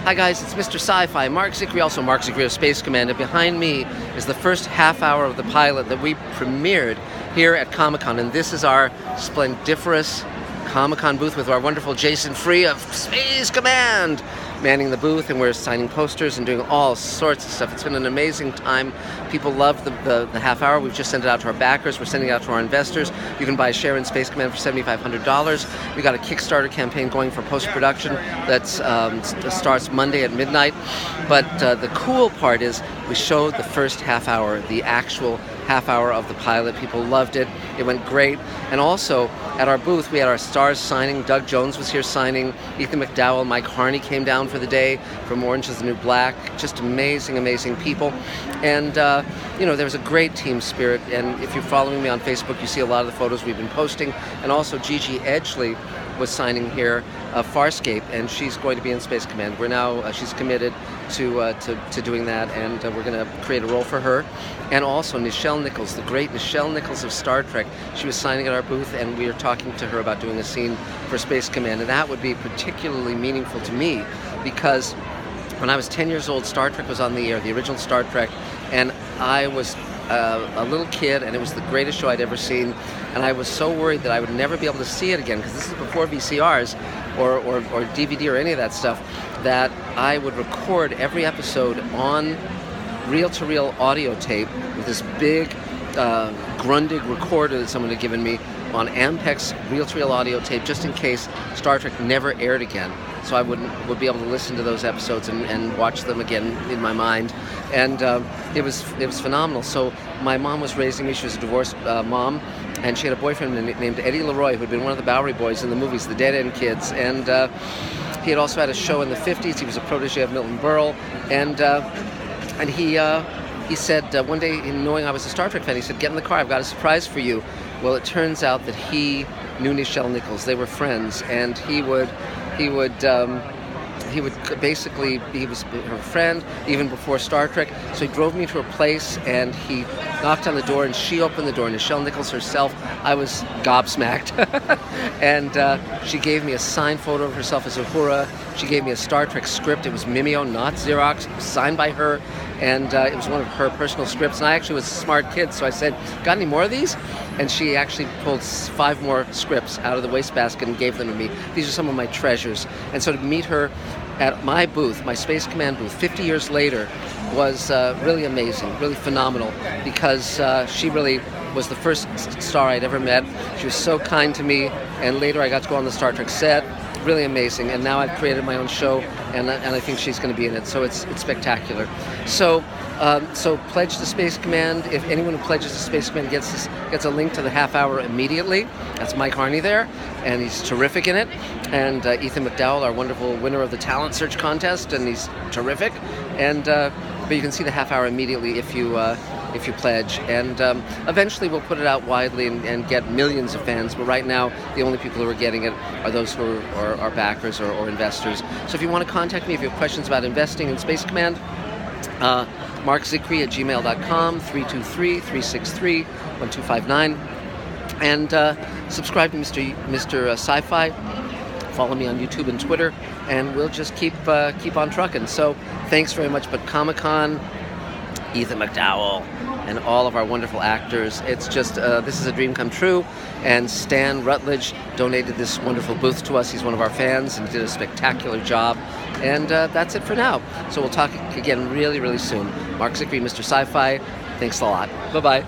Hi guys, it's Mr. Sci-Fi, Mark Zicree, also Mark Zicree of Space Command, and behind me is the first half hour of the pilot that we premiered here at Comic-Con, and this is our splendiferous Comic-Con booth with our wonderful Jason Free of Space Command manning the booth, and we're signing posters and doing all sorts of stuff. It's been an amazing time. People love the half hour. We've just sent it out to our backers. We're sending it out to our investors. You can buy a share in Space Command for $7,500. We got a Kickstarter campaign going for post-production that starts Monday at midnight. But the cool part is we showed the first half hour, the actual half hour of the pilot. People loved it. It went great. And also at our booth we had our stars signing. Doug Jones was here signing. Ethan McDowell, Mike Harney came down for the day from Orange is the New Black. Just amazing, amazing people. And you know, there was a great team spirit. And if you're following me on Facebook, you see a lot of the photos we've been posting. And also Gigi Edgley was signing here of Farscape, and she's going to be in Space Command. We're now she's committed to doing that, and we're going to create a role for her. And also Nichelle Nichols, the great Nichelle Nichols of Star Trek. She was signing at our booth, and we are talking to her about doing a scene for Space Command, and that would be particularly meaningful to me because when I was 10 years old, Star Trek was on the air, the original Star Trek, and I was a little kid, and it was the greatest show I'd ever seen, and I was so worried that I would never be able to see it again, because this is before VCRs or DVD or any of that stuff, that I would record every episode on reel-to-reel audio tape with this big Grundig recorder that someone had given me on Ampex reel-to-reel audio tape, just in case Star Trek never aired again. So I would be able to listen to those episodes and watch them again in my mind, and it was phenomenal. So my mom was raising me. She was a divorced mom, and she had a boyfriend named Eddie Leroy, who had been one of the Bowery Boys in the movies, the Dead End Kids, and he had also had a show in the 50s. He was a protege of Milton Berle, and he said one day, knowing I was a Star Trek fan, he said, "Get in the car, I've got a surprise for you." Well, it turns out that he knew Nichelle Nichols. They were friends, and he would basically, he was her friend even before Star Trek. So he drove me to her place, and he knocked on the door, and she opened the door. Nichelle Nichols herself. I was gobsmacked. And she gave me a signed photo of herself as Uhura. She gave me a Star Trek script. It was Mimeo, not Xerox. It was signed by her, and it was one of her personal scripts. And I actually was a smart kid, so I said, "Got any more of these?" And she actually pulled 5 more scripts out of the wastebasket and gave them to me. These are some of my treasures. And so to meet her at my booth, my Space Command booth, 50 years later, was really amazing, really phenomenal, because she really was the first star I'd ever met. She was so kind to me, and later I got to go on the Star Trek set. Really amazing, and now I've created my own show, and I think she's going to be in it, so it's spectacular. So pledge to Space Command. If anyone who pledges to Space Command gets a link to the half hour immediately. That's Mike Harney there, and he's terrific in it. And Ethan McDowell, our wonderful winner of the talent search contest, and he's terrific. And but you can see the half hour immediately if you pledge, and eventually we'll put it out widely and get millions of fans, but right now the only people who are getting it are those who are backers or investors. So if you want to contact me, if you have questions about investing in Space Command, markzicree@gmail.com, 323-363-1259, and subscribe to Mr. Sci-Fi. Follow me on YouTube and Twitter, and we'll just keep on trucking. So thanks very much. But Comic-Con, Ethan McDowell, and all of our wonderful actors. It's just, this is a dream come true, and Stan Rutledge donated this wonderful booth to us. He's one of our fans and did a spectacular job. And that's it for now. So we'll talk again really, really soon. Mark Zicree, Mr. Sci-Fi. Thanks a lot. Bye-bye.